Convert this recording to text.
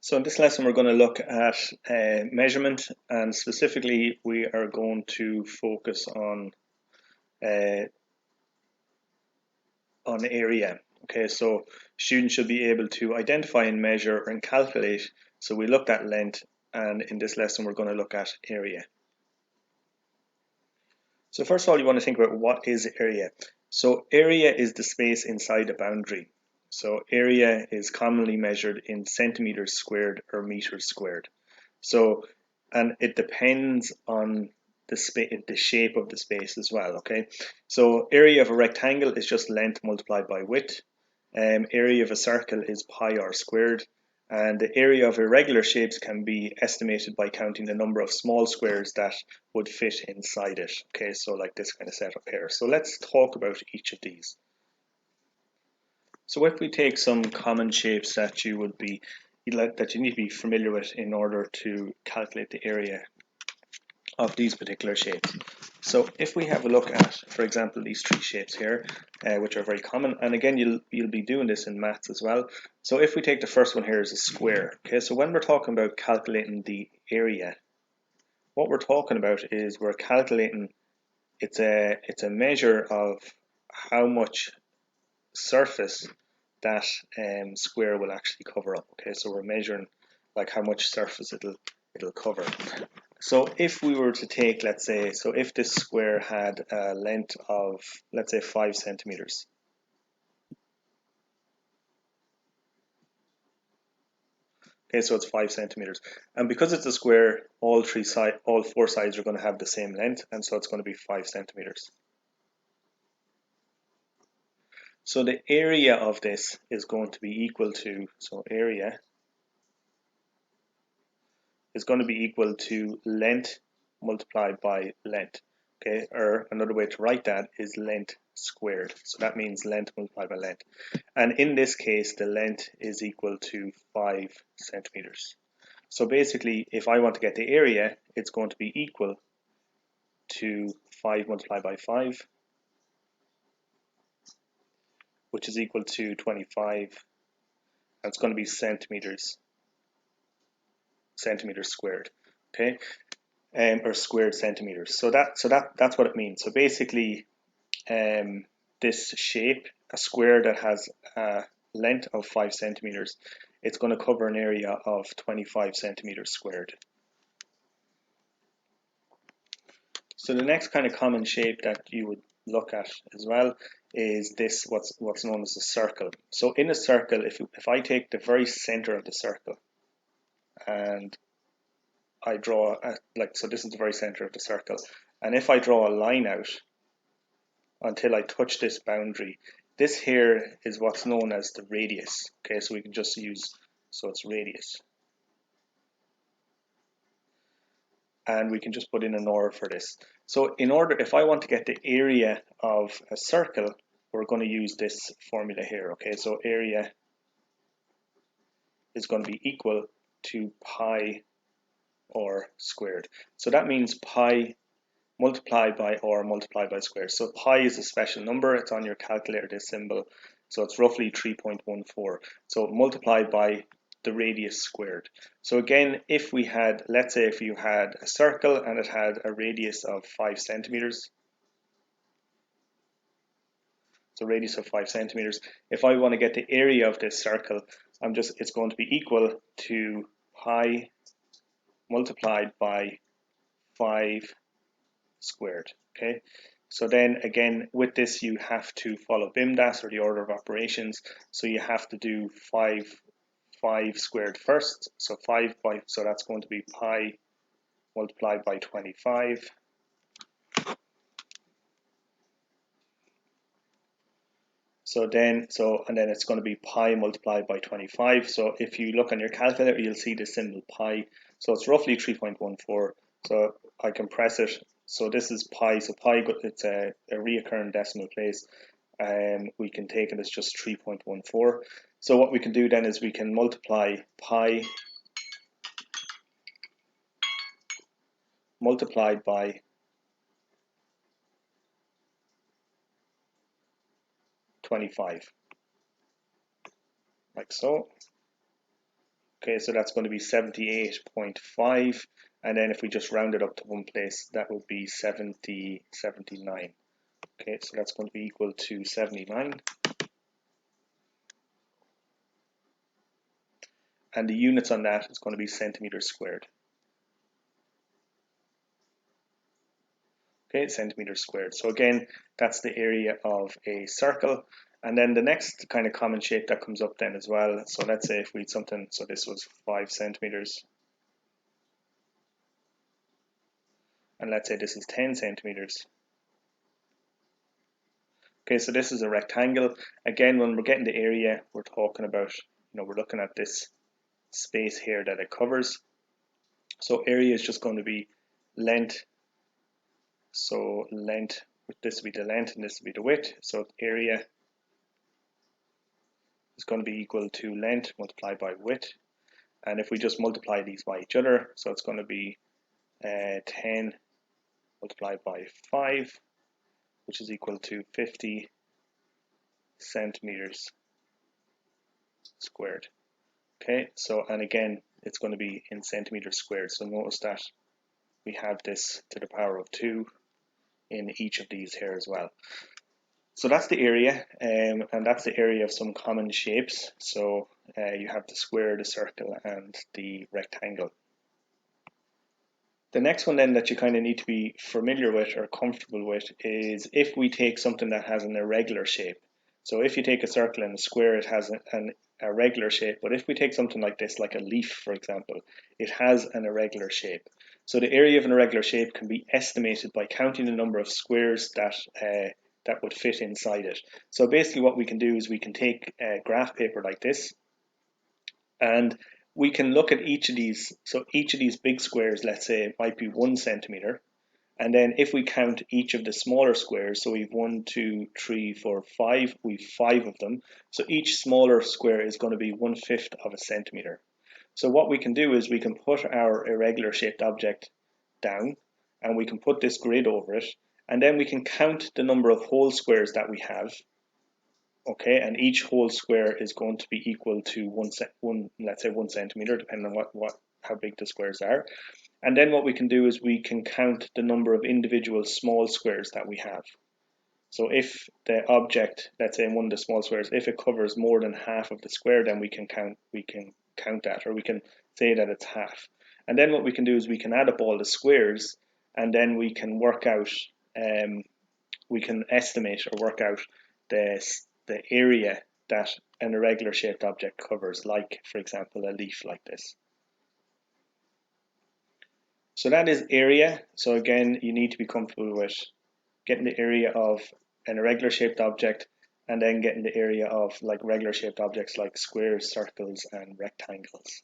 So in this lesson, we're going to look at measurement, and specifically, we are going to focus uh, on area. Okay, so students should be able to identify and measure and calculate. So we looked at length, and in this lesson, we're going to look at area. So first of all, you want to think about what is area. So area is the space inside a boundary. So area is commonly measured in centimeters squared or meters squared. So, and it depends on the shape of the space as well. Okay, so area of a rectangle is just length multiplied by width. Area of a circle is pi r squared, and the area of irregular shapes can be estimated by counting the number of small squares that would fit inside it. Okay, so like this kind of setup here. So let's talk about each of these. So if we take some common shapes that you need to be familiar with in order to calculate the area of these particular shapes. So if we have a look at, for example, these three shapes here, which are very common, and again, you'll be doing this in maths as well. So if we take the first one here as a square, okay, so when we're talking about calculating the area, what we're talking about is we're calculating, it's a measure of how much surface that square will actually cover up. Okay, so we're measuring like how much surface it'll cover. So if we were to take, let's say, so if this square had a length of, let's say, 5 centimeters. Okay, so it's 5 centimeters, and because it's a square, all four sides are going to have the same length, and so it's going to be 5 centimeters. So the area of this is going to be equal to, so area is going to be equal to length multiplied by length. Okay, or another way to write that is length squared. So that means length multiplied by length. And in this case, the length is equal to 5 centimeters. So basically, if I want to get the area, it's going to be equal to 5 multiplied by 5, which is equal to 25. And it's going to be centimeters squared. Okay, or squared centimeters. So that's what it means. So basically, this shape, a square that has a length of 5 centimeters, it's going to cover an area of 25 centimeters squared. So the next kind of common shape that you would look at as well is this, what's known as a circle. So in a circle, if I take the very center of the circle and I draw so this is the very center of the circle, and if I draw a line out until I touch this boundary, this here is what's known as the radius. Okay, so we can just use, so it's radius, and we can just put in an order for this. So if I want to get the area of a circle, we're going to use this formula here. Okay, so area is going to be equal to pi r squared. So that means pi multiplied by r multiplied by square. So pi is a special number. It's on your calculator, this symbol. So it's roughly 3.14. So multiplied by the radius squared. So again, if we had, let's say if you had a circle and it had a radius of 5 centimeters, so radius of 5 centimeters, if I want to get the area of this circle, it's going to be equal to pi multiplied by 5 squared. Okay, so then again with this you have to follow BIMDAS, or the order of operations. So you have to do 5 squared first. So so that's going to be pi multiplied by 25. And then it's going to be pi multiplied by 25. So if you look on your calculator, you'll see the symbol pi. So it's roughly 3.14. So I can press it. So this is pi. So pi, it's a reoccurring decimal place. We can take it as just 3.14. So what we can do then is we can multiply pi multiplied by 25, like so. Okay, so that's going to be 78.5, and then if we just round it up to one place, that would be 79. Okay, so that's going to be equal to 79. And the units on that is going to be centimeters squared. Okay, centimeters squared. So again, that's the area of a circle. And then the next kind of common shape that comes up then as well. So let's say if we had something, so this was 5 centimeters. And let's say this is 10 centimeters. Okay, so this is a rectangle. Again, when we're getting the area, we're talking about, we're looking at this space here that it covers. So area is just going to be length. So length, this will be the length and this will be the width. So area is going to be equal to length multiplied by width. And if we just multiply these by each other, so it's going to be 10 multiplied by 5, which is equal to 50 centimeters squared. Okay, so, and again, it's going to be in centimeters squared. So notice that we have this to the power of 2 in each of these here as well. So that's the area, and that's the area of some common shapes. So you have the square, the circle, and the rectangle. The next one then that you kind of need to be familiar with or comfortable with is if we take something that has an irregular shape. So if you take a circle and a square, it has a regular shape. But if we take something like this, like a leaf, for example, it has an irregular shape. So the area of an irregular shape can be estimated by counting the number of squares that would fit inside it. So basically what we can do is we can take a graph paper like this, and we can look at each of these. So each of these big squares, let's say it might be 1 centimeter. And then if we count each of the smaller squares, so we've 1, 2, 3, 4, 5, we've 5 of them. So each smaller square is going to be 1/5 of a centimeter. So what we can do is we can put our irregular shaped object down, and we can put this grid over it, and then we can count the number of whole squares that we have. Okay, and each whole square is going to be equal to let's say 1 centimeter, depending on how big the squares are. And then what we can do is we can count the number of individual small squares that we have. So if the object, let's say in one of the small squares, if it covers more than half of the square, then we can count that, or we can say that it's half. And then what we can do is we can add up all the squares, and then we can work out, we can estimate or work out the area that an irregular shaped object covers, like for example a leaf like this. So that is area. So again, you need to be comfortable with getting the area of an irregular shaped object, and then getting the area of like regular shaped objects like squares, circles, and rectangles.